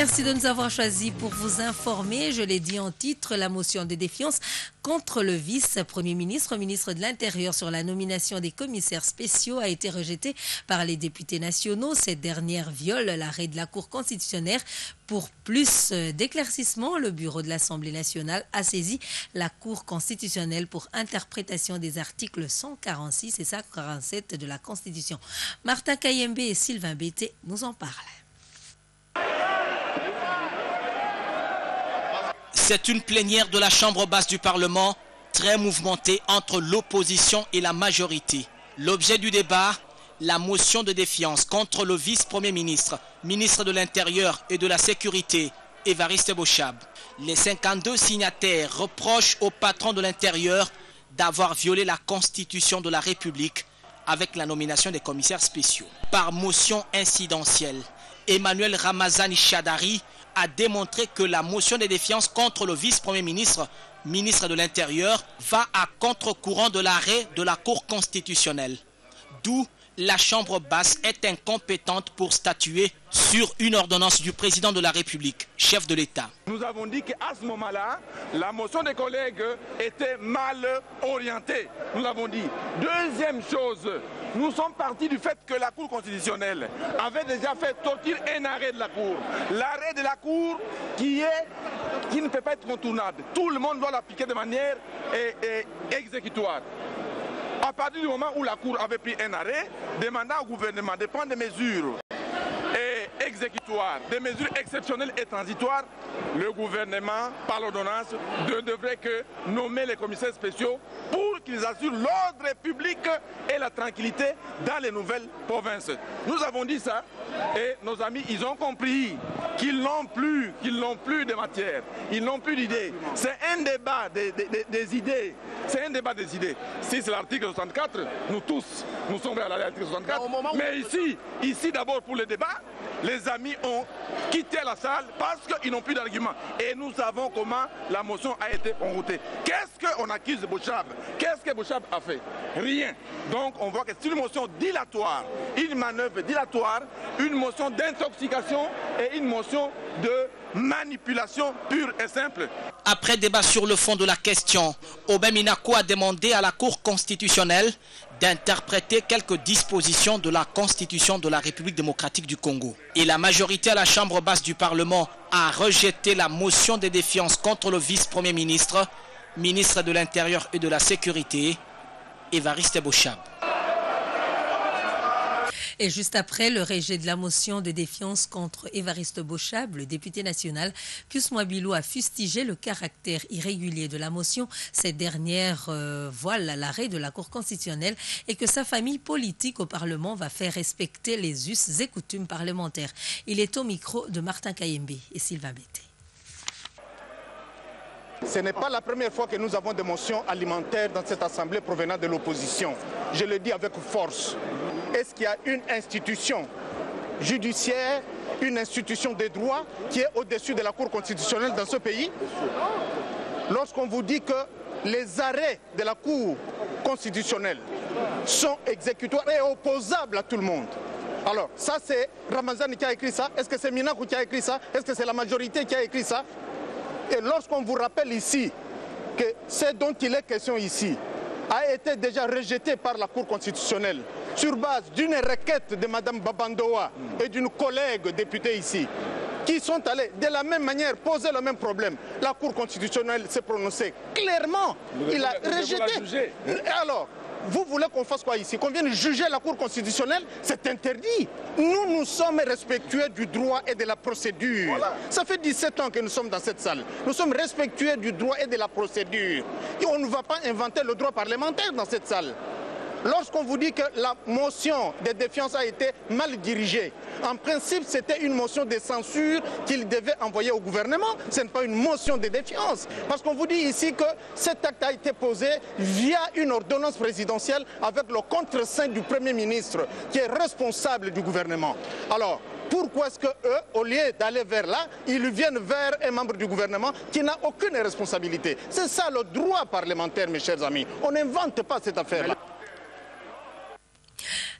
Merci de nous avoir choisis pour vous informer. Je l'ai dit en titre, la motion de défiance contre le vice-premier ministre, ministre de l'Intérieur sur la nomination des commissaires spéciaux a été rejetée par les députés nationaux. Cette dernière viole l'arrêt de la Cour constitutionnelle. Pour plus d'éclaircissements, le bureau de l'Assemblée nationale a saisi la Cour constitutionnelle pour interprétation des articles 146 et 147 de la Constitution. Martin Kayembe et Sylvain Bété nous en parlent. C'est une plénière de la Chambre basse du Parlement, très mouvementée entre l'opposition et la majorité. L'objet du débat, la motion de défiance contre le vice-premier ministre, ministre de l'Intérieur et de la Sécurité, Évariste Bochab. Les 52 signataires reprochent au patron de l'Intérieur d'avoir violé la Constitution de la République avec la nomination des commissaires spéciaux. Par motion incidentielle, Emmanuel Ramazani Chadari a démontré que la motion de défiance contre le vice-premier ministre, ministre de l'Intérieur, va à contre-courant de l'arrêt de la Cour constitutionnelle. D'où la Chambre basse est incompétente pour statuer sur une ordonnance du président de la République, chef de l'État. Nous avons dit qu'à ce moment-là, la motion des collègues était mal orientée. Nous l'avons dit. Deuxième chose, nous sommes partis du fait que la Cour constitutionnelle avait déjà fait sortir un arrêt de la Cour. L'arrêt de la Cour qui ne peut pas être contournable. Tout le monde doit l'appliquer de manière exécutoire. À partir du moment où la Cour avait pris un arrêt, demandant au gouvernement de prendre des mesures exécutoires, des mesures exceptionnelles et transitoires, le gouvernement, par l'ordonnance, ne devrait que nommer les commissaires spéciaux pour qu'ils assurent l'ordre public et la tranquillité dans les nouvelles provinces. Nous avons dit ça et nos amis, ils ont compris qu'ils n'ont plus de matière, ils n'ont plus d'idées. C'est un débat des idées. C'est un débat des idées. Si c'est l'article 64, nous tous, nous sommes à l'article 64. Mais ici d'abord pour le débat, les amis ont quitté la salle parce qu'ils n'ont plus d'arguments. Et nous savons comment la motion a été enroutée. Qu'est-ce qu'on accuse de Bochab? Qu'est-ce que Bochab a fait? Rien. Donc on voit que c'est une motion dilatoire, une manœuvre dilatoire, une motion d'intoxication et une motion de manipulation pure et simple. Après débat sur le fond de la question, Aubin Minaku a demandé à la Cour constitutionnelle d'interpréter quelques dispositions de la Constitution de la République démocratique du Congo. Et la majorité à la Chambre basse du Parlement a rejeté la motion de défiance contre le vice-premier ministre, ministre de l'Intérieur et de la Sécurité, Évariste Bochab. Et juste après le rejet de la motion de défiance contre Évariste Bochab, le député national, Pius Mwabilou a fustigé le caractère irrégulier de la motion. Cette dernière voile l'arrêt de la Cour constitutionnelle et que sa famille politique au Parlement va faire respecter les us et coutumes parlementaires. Il est au micro de Martin Kayembe et Sylvain Bété. Ce n'est pas la première fois que nous avons des motions alimentaires dans cette assemblée provenant de l'opposition. Je le dis avec force. Est-ce qu'il y a une institution judiciaire, une institution de droit qui est au-dessus de la Cour constitutionnelle dans ce pays? Lorsqu'on vous dit que les arrêts de la Cour constitutionnelle sont exécutoires et opposables à tout le monde. Alors, ça c'est Ramazani qui a écrit ça? Est-ce que c'est Minaku qui a écrit ça? Est-ce que c'est la majorité qui a écrit ça? Et lorsqu'on vous rappelle ici que ce dont il est question ici a été déjà rejeté par la Cour constitutionnelle sur base d'une requête de Mme Babandoa et d'une collègue députée ici, qui sont allés de la même manière poser le même problème. La Cour constitutionnelle s'est prononcée clairement. Il a rejeté. Alors, vous voulez qu'on fasse quoi ici? Qu'on vienne juger la Cour constitutionnelle? C'est interdit. Nous sommes respectueux du droit et de la procédure. Voilà. Ça fait 17 ans que nous sommes dans cette salle. Nous sommes respectueux du droit et de la procédure. Et on ne va pas inventer le droit parlementaire dans cette salle. Lorsqu'on vous dit que la motion de défiance a été mal dirigée, en principe, c'était une motion de censure qu'il devait envoyer au gouvernement. Ce n'est pas une motion de défiance. Parce qu'on vous dit ici que cet acte a été posé via une ordonnance présidentielle avec le contre-seing du Premier ministre, qui est responsable du gouvernement. Alors, pourquoi est-ce qu'eux, au lieu d'aller vers là, ils viennent vers un membre du gouvernement qui n'a aucune responsabilité? C'est ça le droit parlementaire, mes chers amis. On n'invente pas cette affaire-là.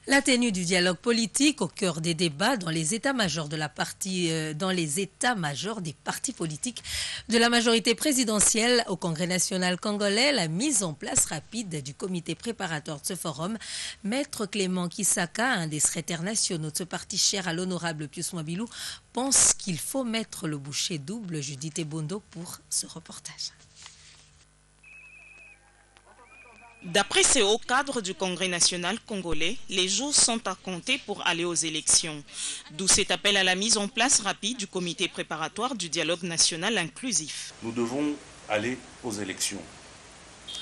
La tenue du dialogue politique au cœur des débats dans les états-majors des partis politiques de la majorité présidentielle au Congrès national congolais, la mise en place rapide du comité préparatoire de ce forum. Maître Clément Kisaka, un des secrétaires nationaux de ce parti cher à l'honorable Pius Mwabilou, pense qu'il faut mettre le bouchée double. Judith Ebondo pour ce reportage. D'après ces hauts cadres du Congrès national congolais, les jours sont à compter pour aller aux élections. D'où cet appel à la mise en place rapide du comité préparatoire du dialogue national inclusif. Nous devons aller aux élections.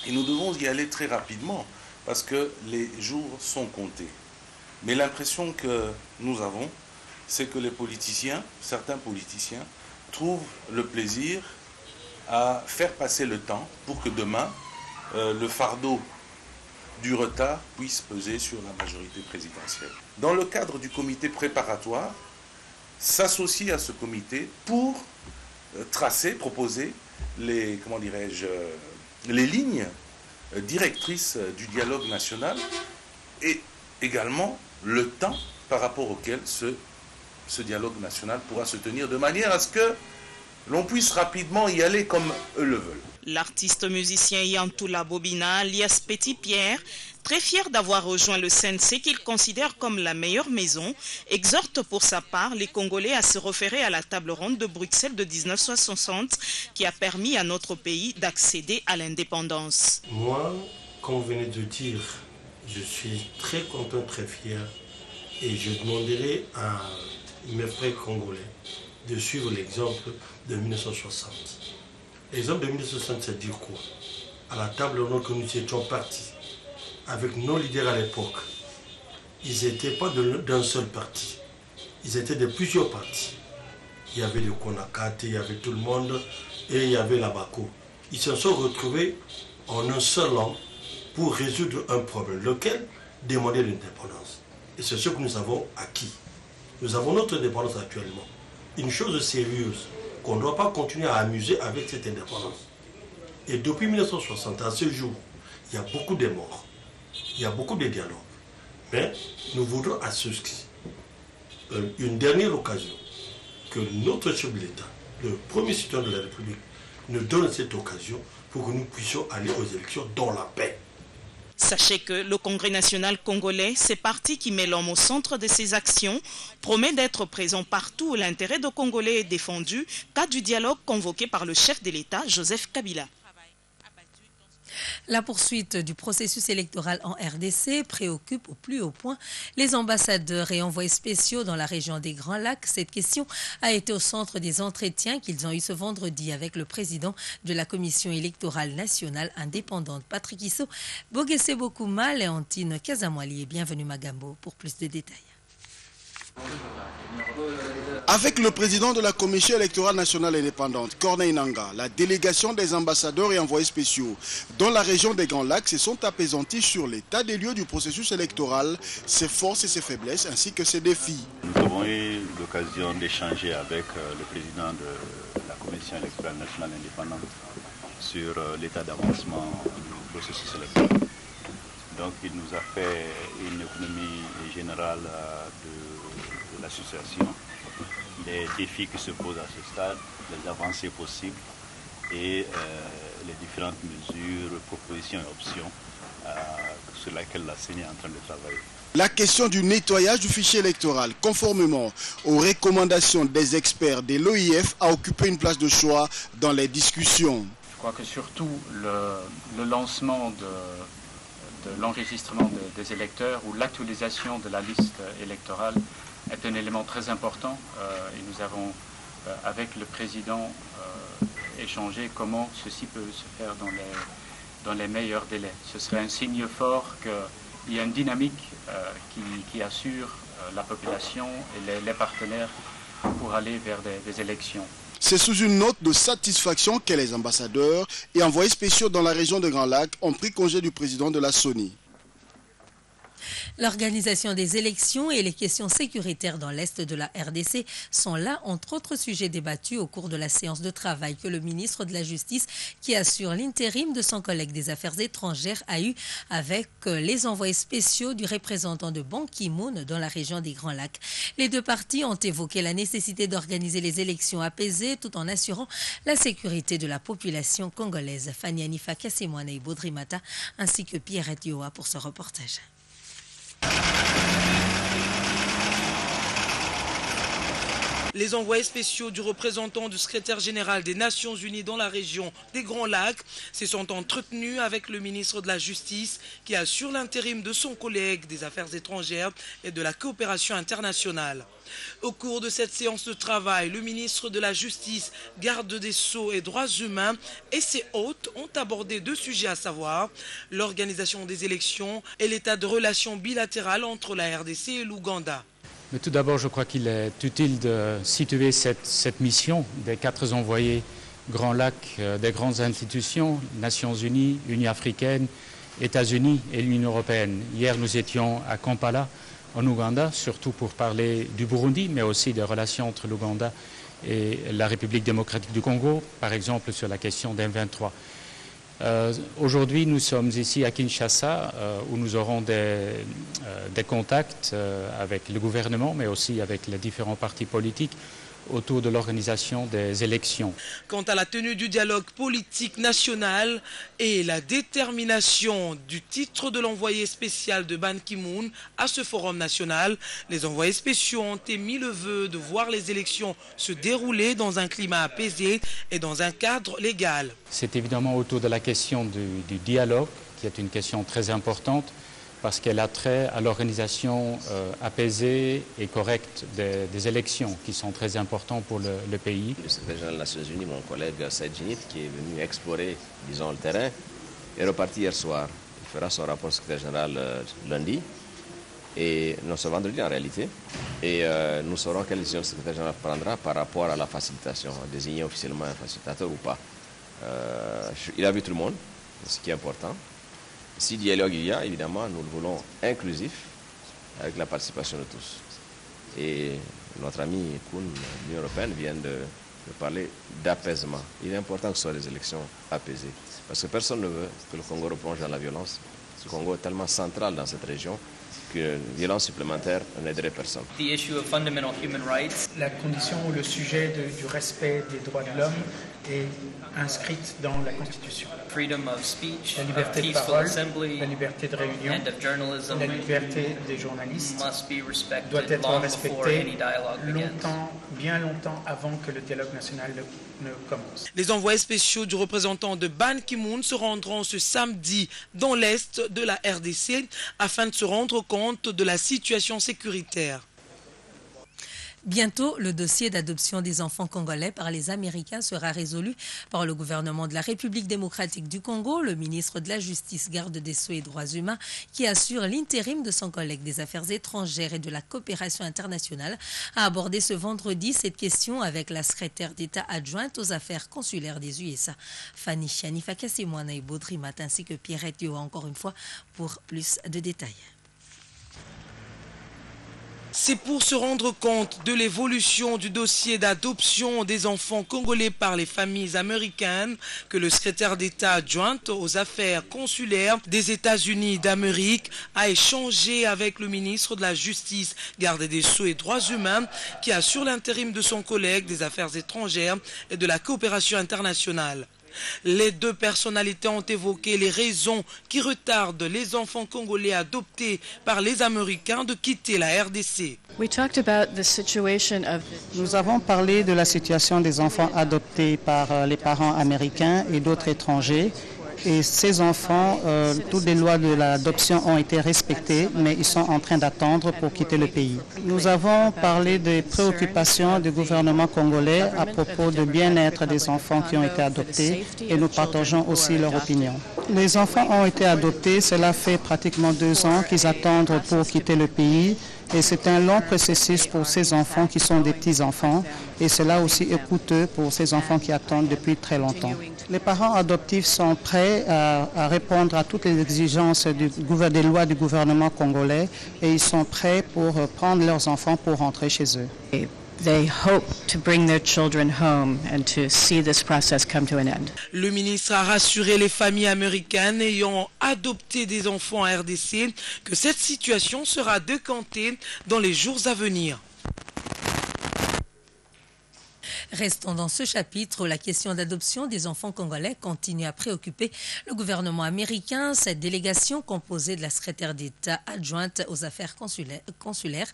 Et nous devons y aller très rapidement parce que les jours sont comptés. Mais l'impression que nous avons, c'est que les politiciens, certains politiciens, trouvent le plaisir à faire passer le temps pour que demain, le fardeau du retard puisse peser sur la majorité présidentielle. Dans le cadre du comité préparatoire, s'associer à ce comité pour tracer, proposer les lignes directrices du dialogue national et également le temps par rapport auquel ce dialogue national pourra se tenir de manière à ce que l'on puisse rapidement y aller comme eux le veulent. L'artiste musicien Yantoula Bobina, alias Petit Pierre, très fier d'avoir rejoint le CNC qu'il considère comme la meilleure maison, exhorte pour sa part les Congolais à se référer à la table ronde de Bruxelles de 1960 qui a permis à notre pays d'accéder à l'indépendance. Moi, comme vous venez de dire, je suis très content, très fier et je demanderai à mes frères congolais de suivre l'exemple de 1960. L'exemple de 1960, c'est dire quoi? À la table ronde que nous étions partis, avec nos leaders à l'époque, ils n'étaient pas d'un seul parti, ils étaient de plusieurs partis. Il y avait le Konakate, il y avait tout le monde, et il y avait la Bako. Ils se sont retrouvés en un seul an pour résoudre un problème, lequel demandait l'indépendance. Et c'est ce que nous avons acquis. Nous avons notre indépendance actuellement. Une chose sérieuse, qu'on ne doit pas continuer à amuser avec cette indépendance. Et depuis 1960 à ce jour, il y a beaucoup de morts, il y a beaucoup de dialogues. Mais nous voudrons à ceux-ci une dernière occasion que notre chef de l'État, le premier citoyen de la République, nous donne cette occasion pour que nous puissions aller aux élections dans la paix. Sachez que le Congrès national congolais, ce parti qui met l'homme au centre de ses actions, promet d'être présent partout où l'intérêt des Congolais est défendu, cas du dialogue convoqué par le chef de l'État, Joseph Kabila. La poursuite du processus électoral en RDC préoccupe au plus haut point les ambassadeurs et envoyés spéciaux dans la région des Grands Lacs. Cette question a été au centre des entretiens qu'ils ont eu ce vendredi avec le président de la Commission électorale nationale indépendante, Patrick Isso, Bogese Bokuma, Léontine Kazamwali et bienvenue Magambo pour plus de détails. Avec le président de la Commission électorale nationale indépendante, Corneille Nangaa, la délégation des ambassadeurs et envoyés spéciaux dans la région des Grands Lacs se sont apaisantis sur l'état des lieux du processus électoral, ses forces et ses faiblesses ainsi que ses défis. Nous avons eu l'occasion d'échanger avec le président de la Commission électorale nationale indépendante sur l'état d'avancement du processus électoral. Donc il nous a fait une économie générale de l'association, les défis qui se posent à ce stade, les avancées possibles et les différentes mesures, propositions et options sur lesquelles la CENI est en train de travailler. La question du nettoyage du fichier électoral, conformément aux recommandations des experts de l'OIF, a occupé une place de choix dans les discussions. Je crois que surtout le lancement de l'enregistrement des électeurs ou l'actualisation de la liste électorale est un élément très important et nous avons avec le président échangé comment ceci peut se faire dans les meilleurs délais. Ce serait un signe fort qu'il y a une dynamique qui assure la population et les partenaires pour aller vers des élections. C'est sous une note de satisfaction que les ambassadeurs et envoyés spéciaux dans la région de Grands Lacs ont pris congé du président de la CENI. L'organisation des élections et les questions sécuritaires dans l'Est de la RDC sont là, entre autres sujets débattus au cours de la séance de travail que le ministre de la Justice, qui assure l'intérim de son collègue des Affaires étrangères, a eu avec les envoyés spéciaux du représentant de Ban Ki-moon dans la région des Grands Lacs. Les deux parties ont évoqué la nécessité d'organiser les élections apaisées tout en assurant la sécurité de la population congolaise. Fanny Anifa Kassimwana et Baudrimata ainsi que Pierrette Yoa pour ce reportage. Les envoyés spéciaux du représentant du secrétaire général des Nations Unies dans la région des Grands Lacs se sont entretenus avec le ministre de la Justice qui assure l'intérim de son collègue des Affaires étrangères et de la coopération internationale. Au cours de cette séance de travail, le ministre de la Justice, garde des Sceaux et droits humains et ses hôtes ont abordé deux sujets, à savoir l'organisation des élections et l'état de relations bilatérales entre la RDC et l'Ouganda. Mais tout d'abord, je crois qu'il est utile de situer cette mission des 4 envoyés Grands Lacs des grandes institutions, Nations Unies, Union africaine, États-Unis et l'Union européenne. Hier, nous étions à Kampala, en Ouganda, surtout pour parler du Burundi, mais aussi des relations entre l'Ouganda et la République démocratique du Congo, par exemple sur la question d'M23. Aujourd'hui, nous sommes ici à Kinshasa, où nous aurons des contacts avec le gouvernement, mais aussi avec les différents partis politiques autour de l'organisation des élections. Quant à la tenue du dialogue politique national et la détermination du titre de l'envoyé spécial de Ban Ki-moon à ce forum national, les envoyés spéciaux ont émis le vœu de voir les élections se dérouler dans un climat apaisé et dans un cadre légal. C'est évidemment autour de la question du dialogue, qui est une question très importante, parce qu'elle a trait à l'organisation apaisée et correcte des élections, qui sont très importantes pour le pays. Le secrétaire général des Nations Unies, mon collègue Saïd Djinit, qui est venu explorer, disons, le terrain, est reparti hier soir. Il fera son rapport au secrétaire général lundi, et non, ce vendredi en réalité, et nous saurons quelle décision le secrétaire général prendra par rapport à la facilitation, désigner officiellement un facilitateur ou pas. Il a vu tout le monde, ce qui est important. Si dialogue il y a, évidemment, nous le voulons inclusif, avec la participation de tous. Et notre ami Koun, l'Union européenne, vient de parler d'apaisement. Il est important que ce soit des élections apaisées, parce que personne ne veut que le Congo replonge dans la violence. Le Congo est tellement central dans cette région qu'une violence supplémentaire n'aiderait personne. La condition ou le sujet du respect des droits de l'homme est inscrite dans la Constitution. La liberté de parole, la liberté de réunion, la liberté des journalistes doit être respectée bien longtemps avant que le dialogue national ne commence. Les envoyés spéciaux du représentant de Ban Ki-moon se rendront ce samedi dans l'est de la RDC afin de se rendre compte de la situation sécuritaire. Bientôt, le dossier d'adoption des enfants congolais par les Américains sera résolu par le gouvernement de la République démocratique du Congo. Le ministre de la Justice, garde des Sceaux et droits humains, qui assure l'intérim de son collègue des Affaires étrangères et de la coopération internationale, a abordé ce vendredi cette question avec la secrétaire d'État adjointe aux affaires consulaires des USA, Fanny Anifa Kassimwana et Baudrimat, ainsi que Pierrette Yoa, encore une fois, pour plus de détails. C'est pour se rendre compte de l'évolution du dossier d'adoption des enfants congolais par les familles américaines que le secrétaire d'État adjoint aux affaires consulaires des États-Unis d'Amérique a échangé avec le ministre de la Justice, garde des Sceaux et droits humains, qui assure l'intérim de son collègue des Affaires étrangères et de la coopération internationale. Les deux personnalités ont évoqué les raisons qui retardent les enfants congolais adoptés par les Américains de quitter la RDC. Nous avons parlé de la situation des enfants adoptés par les parents américains et d'autres étrangers. Et ces enfants, toutes les lois de l'adoption ont été respectées, mais ils sont en train d'attendre pour quitter le pays. Nous avons parlé des préoccupations du gouvernement congolais à propos du bien-être des enfants qui ont été adoptés et nous partageons aussi leur opinion. Les enfants ont été adoptés, cela fait pratiquement 2 ans qu'ils attendent pour quitter le pays. Et c'est un long processus pour ces enfants qui sont des petits-enfants. Et cela aussi est coûteux pour ces enfants qui attendent depuis très longtemps. Les parents adoptifs sont prêts à répondre à toutes les exigences des lois du gouvernement congolais et ils sont prêts pour prendre leurs enfants pour rentrer chez eux. They hope to bring their children home and to see this process come to an end. Le ministre a rassuré les familles américaines ayant adopté des enfants en RDC que cette situation sera décantée dans les jours à venir. Restons dans ce chapitre où la question d'adoption des enfants congolais continue à préoccuper le gouvernement américain. Cette délégation, composée de la secrétaire d'État adjointe aux affaires consulaires,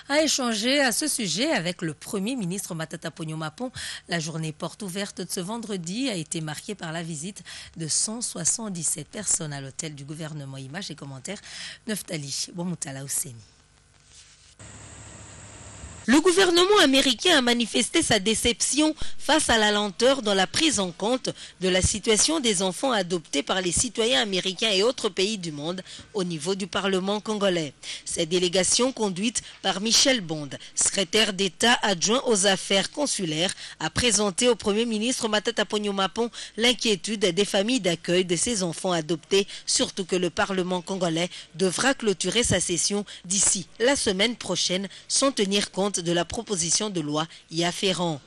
a échangé à ce sujet avec le Premier ministre Matata Ponyo Mapon. La journée porte ouverte de ce vendredi a été marquée par la visite de 177 personnes à l'hôtel du gouvernement. Images et commentaires, Neftali Bomoutala Ouseni. Le gouvernement américain a manifesté sa déception face à la lenteur dans la prise en compte de la situation des enfants adoptés par les citoyens américains et autres pays du monde au niveau du Parlement congolais. Cette délégation, conduite par Michel Bond, secrétaire d'État adjoint aux affaires consulaires, a présenté au Premier ministre Matata Ponyo Mapon l'inquiétude des familles d'accueil de ces enfants adoptés, surtout que le Parlement congolais devra clôturer sa session d'ici la semaine prochaine sans tenir compte de la proposition de loi y afférent.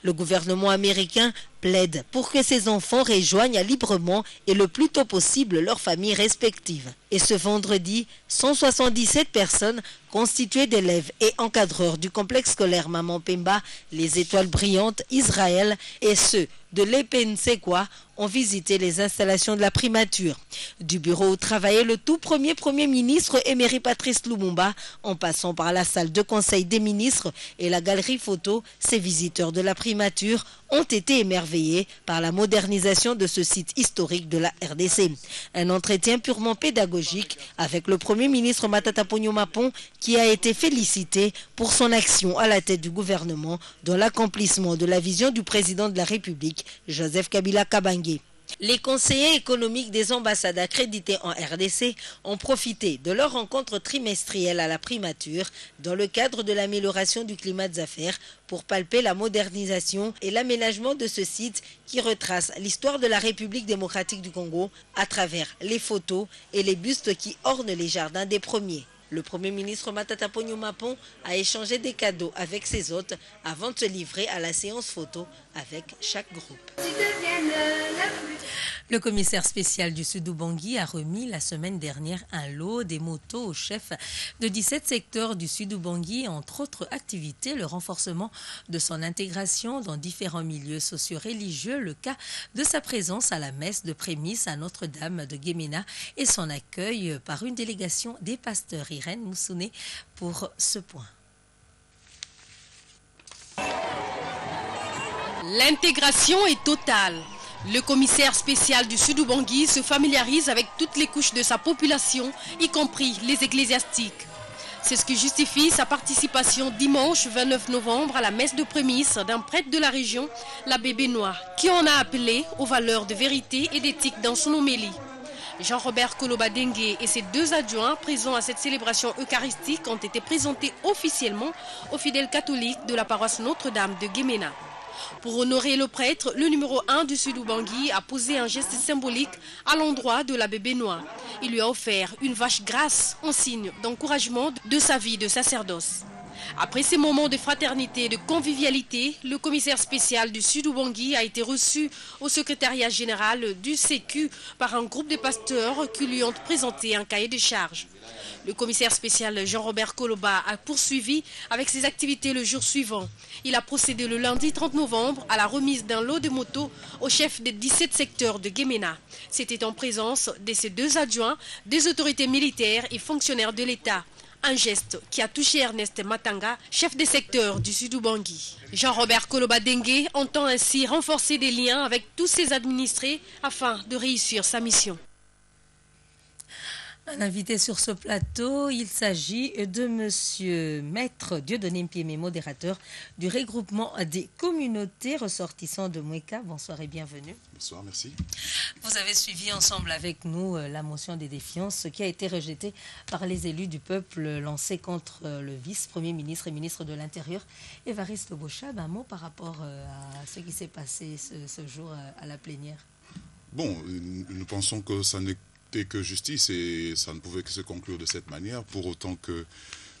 Le gouvernement américain plaide pour que ces enfants rejoignent librement et le plus tôt possible leurs familles respectives. Et ce vendredi, 177 personnes constituées d'élèves et encadreurs du complexe scolaire Maman Pemba, les Étoiles Brillantes, Israël et ceux de l'Epensekwa ont visité les installations de la primature. Du bureau où travaillait le tout premier ministre Emery Patrice Lumumba, en passant par la salle de conseil des ministres et la galerie photo, ces visiteurs de la primature ont été émerveillés par la modernisation de ce site historique de la RDC. Un entretien purement pédagogique avec le Premier ministre Matata Ponyo Mapon qui a été félicité pour son action à la tête du gouvernement dans l'accomplissement de la vision du président de la République, Joseph Kabila Kabange. Les conseillers économiques des ambassades accréditées en RDC ont profité de leur rencontre trimestrielle à la primature dans le cadre de l'amélioration du climat des affaires pour palper la modernisation et l'aménagement de ce site qui retrace l'histoire de la République démocratique du Congo à travers les photos et les bustes qui ornent les jardins des premiers. Le Premier ministre Matata Ponyo Mapon a échangé des cadeaux avec ses hôtes avant de se livrer à la séance photo avec chaque groupe. Le commissaire spécial du Sud-Ubangi a remis la semaine dernière un lot des motos au chef de 17 secteurs du Sud-Ubangi, entre autres activités, le renforcement de son intégration dans différents milieux socio-religieux, le cas de sa présence à la messe de prémices à Notre-Dame de Guémena et son accueil par une délégation des pasteurs. Irène Moussouné pour ce point. L'intégration est totale. Le commissaire spécial du Sud-Ubangi se familiarise avec toutes les couches de sa population, y compris les ecclésiastiques. C'est ce qui justifie sa participation dimanche 29 novembre à la messe de prémices d'un prêtre de la région, l'abbé Benoît, qui en a appelé aux valeurs de vérité et d'éthique dans son homélie. Jean-Robert Koloba Dengue et ses deux adjoints présents à cette célébration eucharistique ont été présentés officiellement aux fidèles catholiques de la paroisse Notre-Dame de Guémena. Pour honorer le prêtre, le numéro 1 du Sud-Ubangi a posé un geste symbolique à l'endroit de l'abbé Benoît. Il lui a offert une vache grasse en signe d'encouragement de sa vie de sacerdoce. Après ces moments de fraternité et de convivialité, le commissaire spécial du Sud-Ubangi a été reçu au secrétariat général du Sécu par un groupe de pasteurs qui lui ont présenté un cahier de charges. Le commissaire spécial Jean-Robert Koloba a poursuivi avec ses activités le jour suivant. Il a procédé le lundi 30 novembre à la remise d'un lot de motos au chef des 17 secteurs de Guémena. C'était en présence de ses deux adjoints, des autorités militaires et fonctionnaires de l'État. Un geste qui a touché Ernest Matanga, chef des secteurs du Sud-Ubangi. Jean-Robert Koloba Dengue entend ainsi renforcer des liens avec tous ses administrés afin de réussir sa mission. Un invité sur ce plateau, il s'agit de monsieur Maître Dieudonné Mpiémé, modérateur du regroupement des communautés ressortissants de Mouéka. Bonsoir et bienvenue. Bonsoir, merci. Vous avez suivi ensemble avec nous la motion de défiance qui a été rejetée par les élus du peuple lancée contre le vice-premier ministre et ministre de l'Intérieur, Évariste Bochab. Un mot par rapport à ce qui s'est passé ce jour à la plénière. Bon, nous pensons que ça n'était que justice et ça ne pouvait que se conclure de cette manière, pour autant que,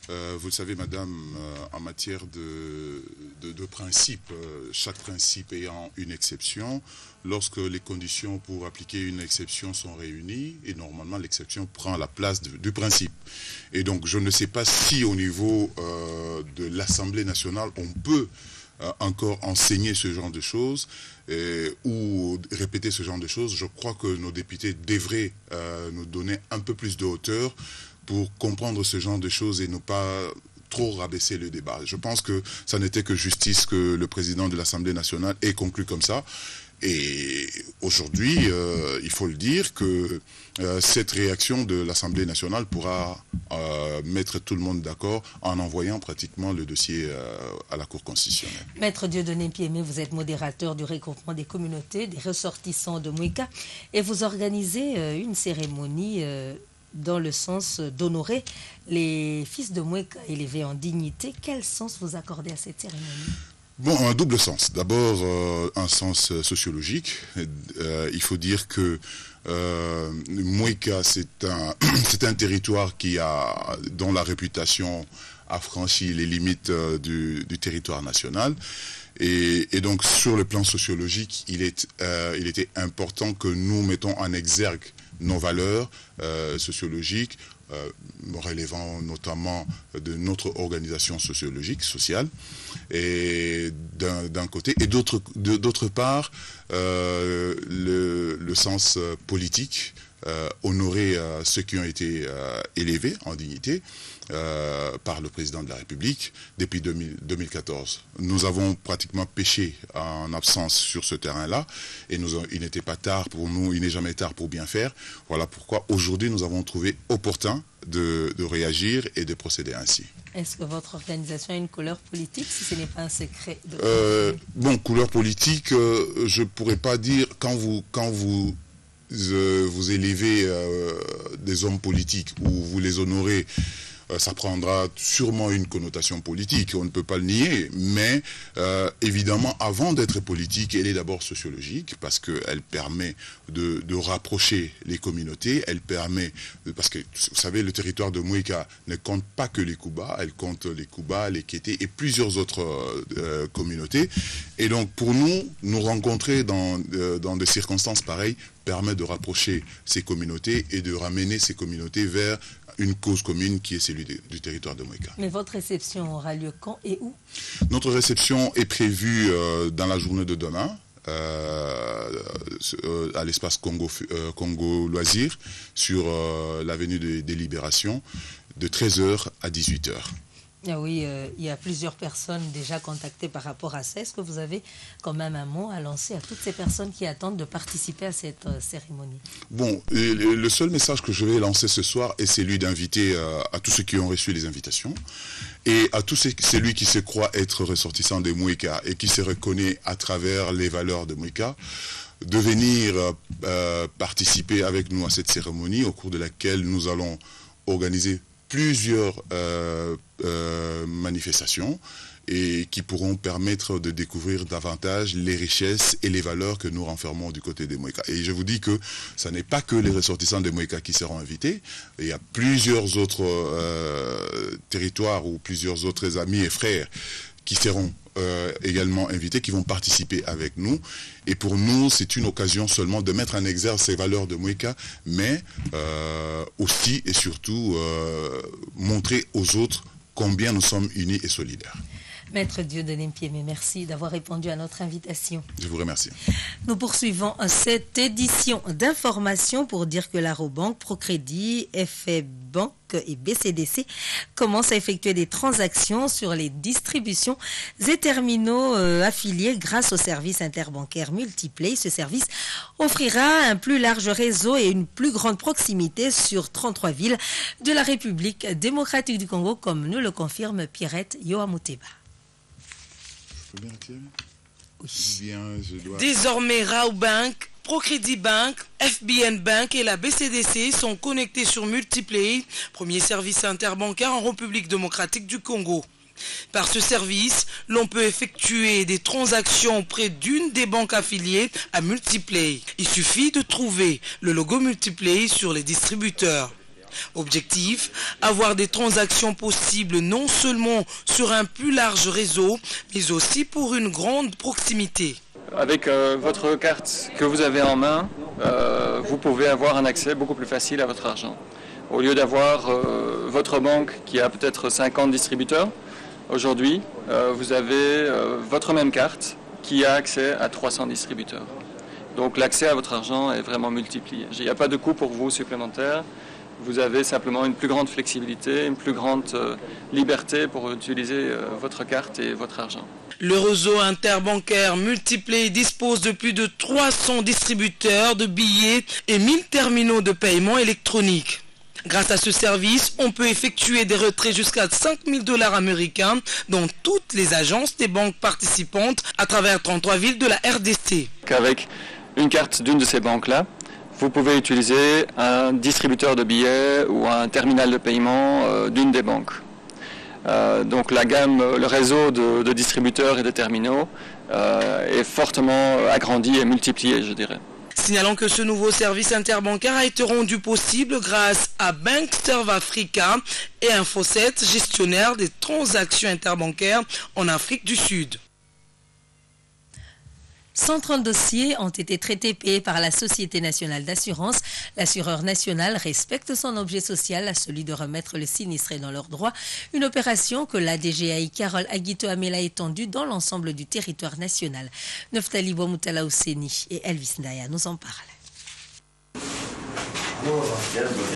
vous le savez madame, en matière de principe, chaque principe ayant une exception, lorsque les conditions pour appliquer une exception sont réunies, et normalement l'exception prend la place du principe. Et donc je ne sais pas si au niveau de l'Assemblée nationale on peut encore enseigner ce genre de choses ou répéter ce genre de choses. Je crois que nos députés devraient nous donner un peu plus de hauteur pour comprendre ce genre de choses et ne pas trop rabaisser le débat. Je pense que ça n'était que justice que le président de l'Assemblée nationale ait conclu comme ça. Et aujourd'hui, il faut le dire que cette réaction de l'Assemblée nationale pourra mettre tout le monde d'accord en envoyant pratiquement le dossier à la Cour constitutionnelle. Maître Dieudonné Mpiémé, vous êtes modérateur du regroupement des communautés, des ressortissants de Mouéka, et vous organisez une cérémonie dans le sens d'honorer les fils de Mouéka élevés en dignité. Quel sens vous accordez à cette cérémonie ? Bon, un double sens. D'abord, un sens sociologique. Il faut dire que Mouéka, c'est un territoire dont la réputation a franchi les limites du territoire national. Et donc, sur le plan sociologique, il était important que nous mettons en exergue nos valeurs sociologiques, relevant notamment de notre organisation sociologique, sociale, et d'un côté, et d'autre part, le sens politique, honorer ceux qui ont été élevés en dignité par le président de la République depuis 2014. Nous avons pratiquement péché en absence sur ce terrain-là, et il n'était pas tard pour nous, il n'est jamais tard pour bien faire. Voilà pourquoi aujourd'hui nous avons trouvé opportun de réagir et de procéder ainsi. Est-ce que votre organisation a une couleur politique, si ce n'est pas un secret Bon, couleur politique, je ne pourrais pas dire. Quand vous élevez des hommes politiques ou vous les honorez, ça prendra sûrement une connotation politique, on ne peut pas le nier, mais évidemment, avant d'être politique, elle est d'abord sociologique, parce qu'elle permet de rapprocher les communautés, parce que, vous savez, le territoire de Mouéka ne compte pas que les Kouba, elle compte les Kouba, les Kété et plusieurs autres communautés, et donc pour nous rencontrer dans des circonstances pareilles permet de rapprocher ces communautés et de ramener ces communautés vers une cause commune qui est celle du territoire de Mouéka. Mais votre réception aura lieu quand et où? Notre réception est prévue dans la journée de demain, à l'espace Congo Loisirs, sur l'avenue des Libérations, de 13h à 18h. Ah oui, il y a plusieurs personnes déjà contactées par rapport à ça. Est-ce que vous avez quand même un mot à lancer à toutes ces personnes qui attendent de participer à cette cérémonie? Bon, le seul message que je vais lancer ce soir est celui d'inviter à tous ceux qui ont reçu les invitations et à tous celui qui se croit être ressortissant de Mouéka et qui se reconnaît à travers les valeurs de Mouéka, de venir participer avec nous à cette cérémonie au cours de laquelle nous allons organiser plusieurs manifestations et qui pourront permettre de découvrir davantage les richesses et les valeurs que nous renfermons du côté des Mouéka. Et je vous dis que ce n'est pas que les ressortissants des Mouéka qui seront invités, il y a plusieurs autres territoires ou plusieurs autres amis et frères qui seront également invités, qui vont participer avec nous. Et pour nous, c'est une occasion seulement de mettre en exergue ces valeurs de Mouéka, mais aussi et surtout montrer aux autres combien nous sommes unis et solidaires. Maître Dieudonné Mpiémé, merci d'avoir répondu à notre invitation. Je vous remercie. Nous poursuivons cette édition d'information pour dire que l'Arobank, Procrédit, FB Bank et BCDC commencent à effectuer des transactions sur les distributions et terminaux affiliés grâce au service interbancaire Multiplay. Ce service offrira un plus large réseau et une plus grande proximité sur 33 villes de la République démocratique du Congo, comme nous le confirme Pierrette Yoamuteba. Désormais, Raobank, Procrédit Bank, FBN Bank et la BCDC sont connectés sur Multiplay, premier service interbancaire en République démocratique du Congo. Par ce service, l'on peut effectuer des transactions auprès d'une des banques affiliées à Multiplay. Il suffit de trouver le logo Multiplay sur les distributeurs. Objectif, avoir des transactions possibles non seulement sur un plus large réseau, mais aussi pour une grande proximité. Avec votre carte que vous avez en main, vous pouvez avoir un accès beaucoup plus facile à votre argent. Au lieu d'avoir votre banque qui a peut-être 50 distributeurs, aujourd'hui, vous avez votre même carte qui a accès à 300 distributeurs. Donc l'accès à votre argent est vraiment multiplié. Il n'y a pas de coût pour vous supplémentaire. Vous avez simplement une plus grande flexibilité, une plus grande liberté pour utiliser votre carte et votre argent. Le réseau interbancaire Multiplay dispose de plus de 300 distributeurs de billets et 1000 terminaux de paiement électronique. Grâce à ce service, on peut effectuer des retraits jusqu'à $5 000 américains dans toutes les agences des banques participantes à travers 33 villes de la RDC. Qu'avec une carte d'une de ces banques-là, vous pouvez utiliser un distributeur de billets ou un terminal de paiement d'une des banques. Donc la gamme, le réseau de distributeurs et de terminaux est fortement agrandi et multiplié, je dirais. Signalons que ce nouveau service interbancaire a été rendu possible grâce à BankServe Africa et Infoset, gestionnaire des transactions interbancaires en Afrique du Sud. 130 dossiers ont été traités et payés par la Société nationale d'assurance. L'assureur national respecte son objet social, celui de remettre les sinistrés dans leurs droits. Une opération que la DGAI Carole Aguito Amela a étendue dans l'ensemble du territoire national. Neftali Bomoutala Ousseni et Elvis Ndaya nous en parlent.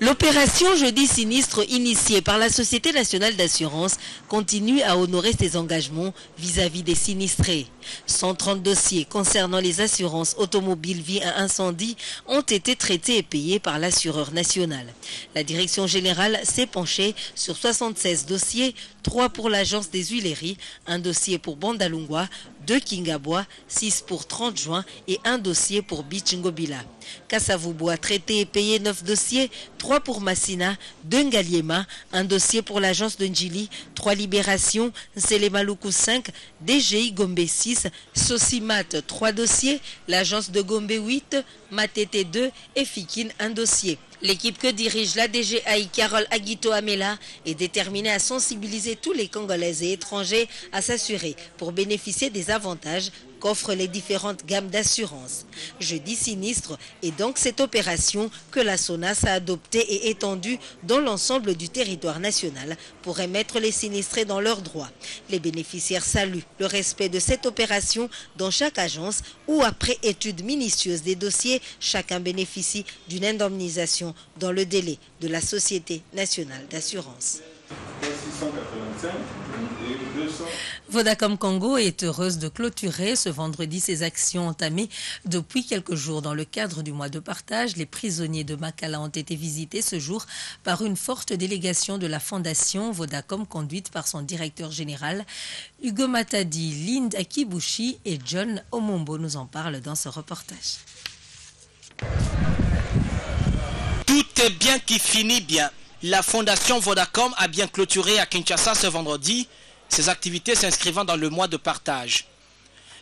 L'opération Jeudi Sinistre initiée par la Société nationale d'assurance continue à honorer ses engagements vis-à-vis des sinistrés. 130 dossiers concernant les assurances automobiles vie à incendie ont été traités et payés par l'assureur national. La direction générale s'est penchée sur 76 dossiers, 3 pour l'agence des Huileries, 1 dossier pour Bandalungwa, 2 Kingabois, 6 pour 30 juin et 1 dossier pour Bichingobila. Kassavoubois traité et payé 9 dossiers, 3 pour Massina, 2 Ngaliema, 1 dossier pour l'agence de Njili, 3 libérations, Selemaluku 5, DGI Gombe 6, Sosimat 3 dossiers, l'agence de Gombe 8, Matete 2 et Fikine 1 dossier. L'équipe que dirige la DGAI Carole Aguito Amela est déterminée à sensibiliser tous les Congolais et étrangers à s'assurer pour bénéficier des avantages qu'offrent les différentes gammes d'assurance. Jeudi Sinistre est donc cette opération que la SONAS a adoptée et étendue dans l'ensemble du territoire national pour remettre les sinistrés dans leurs droits. Les bénéficiaires saluent le respect de cette opération dans chaque agence où, après étude minutieuse des dossiers, chacun bénéficie d'une indemnisation dans le délai de la Société nationale d'assurance. Vodacom Congo est heureuse de clôturer ce vendredi ses actions entamées depuis quelques jours. Dans le cadre du mois de partage, les prisonniers de Makala ont été visités ce jour par une forte délégation de la fondation Vodacom conduite par son directeur général Hugo Matadi. Linde Akibushi et John Omombo nous en parlent dans ce reportage. Tout est bien qui finit bien. La fondation Vodacom a bien clôturé à Kinshasa ce vendredi ses activités s'inscrivant dans le mois de partage.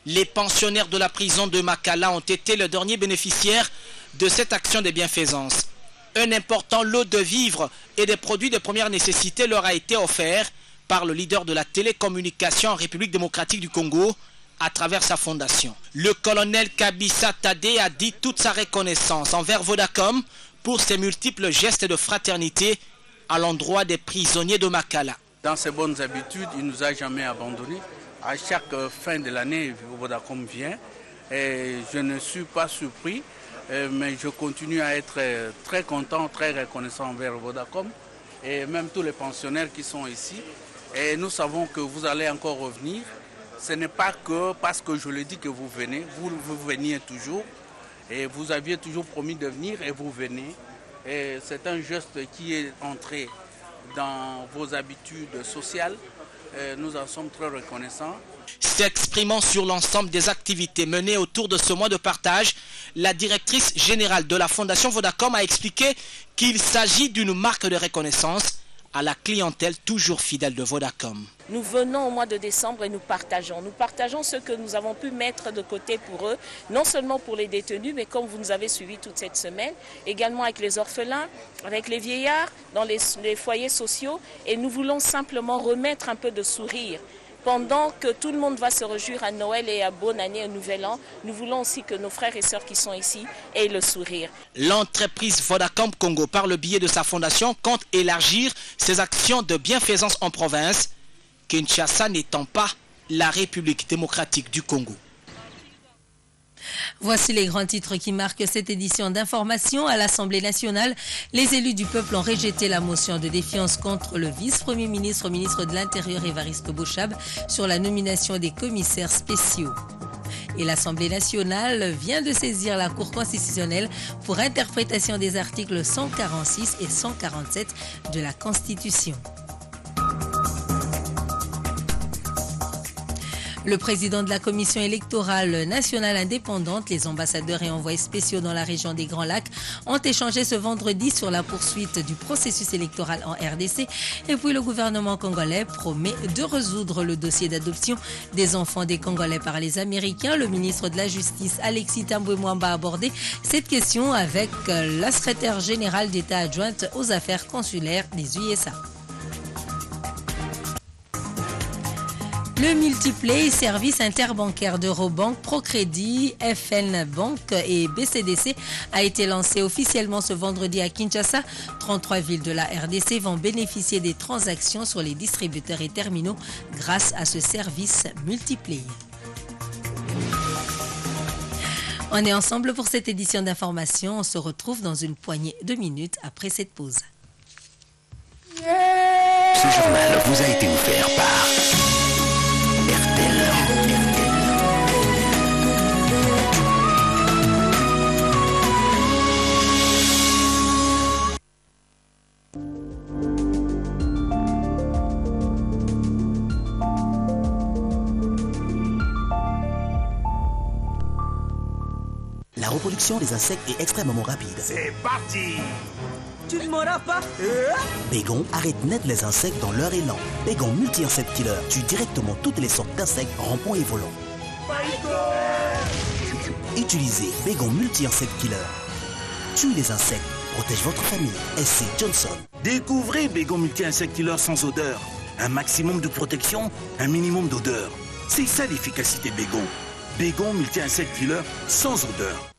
Les pensionnaires de la prison de Makala ont été les derniers bénéficiaires de cette action de bienfaisance. Un important lot de vivres et des produits de première nécessité leur a été offert par le leader de la télécommunication en République démocratique du Congo à travers sa fondation. Le colonel Kabissa Tadé a dit toute sa reconnaissance envers Vodacom pour ses multiples gestes de fraternité à l'endroit des prisonniers de Makala. Dans ses bonnes habitudes, il ne nous a jamais abandonnés. À chaque fin de l'année, Vodacom vient et je ne suis pas surpris, mais je continue à être très content, très reconnaissant envers Vodacom et même tous les pensionnaires qui sont ici. Et nous savons que vous allez encore revenir. Ce n'est pas que parce que je le dis que vous venez, vous veniez toujours et vous aviez toujours promis de venir et vous venez. Et c'est un geste qui est entré dans vos habitudes sociales. Et nous en sommes très reconnaissants. S'exprimant sur l'ensemble des activités menées autour de ce mois de partage, la directrice générale de la Fondation Vodacom a expliqué qu'il s'agit d'une marque de reconnaissance à la clientèle toujours fidèle de Vodacom. Nous venons au mois de décembre et nous partageons. Nous partageons ce que nous avons pu mettre de côté pour eux, non seulement pour les détenus, mais comme vous nous avez suivis toute cette semaine, également avec les orphelins, avec les vieillards, dans les foyers sociaux. Et nous voulons simplement remettre un peu de sourire. Pendant que tout le monde va se réjouir à Noël et à Bonne Année, au Nouvel An, nous voulons aussi que nos frères et sœurs qui sont ici aient le sourire. L'entreprise Vodacom Congo, par le biais de sa fondation, compte élargir ses actions de bienfaisance en province, Kinshasa n'étant pas la République démocratique du Congo. Voici les grands titres qui marquent cette édition d'information. À l'Assemblée nationale, les élus du peuple ont rejeté la motion de défiance contre le vice-premier ministre, ministre de l'Intérieur Évariste Bochab, sur la nomination des commissaires spéciaux. Et l'Assemblée nationale vient de saisir la Cour constitutionnelle pour interprétation des articles 146 et 147 de la Constitution. Le président de la Commission électorale nationale indépendante, les ambassadeurs et envoyés spéciaux dans la région des Grands Lacs ont échangé ce vendredi sur la poursuite du processus électoral en RDC. Et puis le gouvernement congolais promet de résoudre le dossier d'adoption des enfants des Congolais par les Américains. Le ministre de la Justice, Alexis Tambwe Mwamba, a abordé cette question avec la secrétaire générale d'État adjointe aux affaires consulaires des USA. Le Multiplay, service interbancaire d'Eurobank, Procrédit, FN Bank et BCDC, a été lancé officiellement ce vendredi à Kinshasa. 33 villes de la RDC vont bénéficier des transactions sur les distributeurs et terminaux grâce à ce service Multiplay. On est ensemble pour cette édition d'information. On se retrouve dans une poignée de minutes après cette pause. Ce journal vous a été offert par La reproduction des insectes est extrêmement rapide. C'est parti! Tu ne m'auras pas? Bégon arrête net les insectes dans leur élan. Bégon multi-insect killer tue directement toutes les sortes d'insectes rampants et volants. Utilisez Bégon multi-insect killer. Tue les insectes, protège votre famille. SC Johnson. Découvrez Bégon multi-insect killer sans odeur. Un maximum de protection, un minimum d'odeur. C'est ça l'efficacité Bégon. Bégon multi-insect killer sans odeur.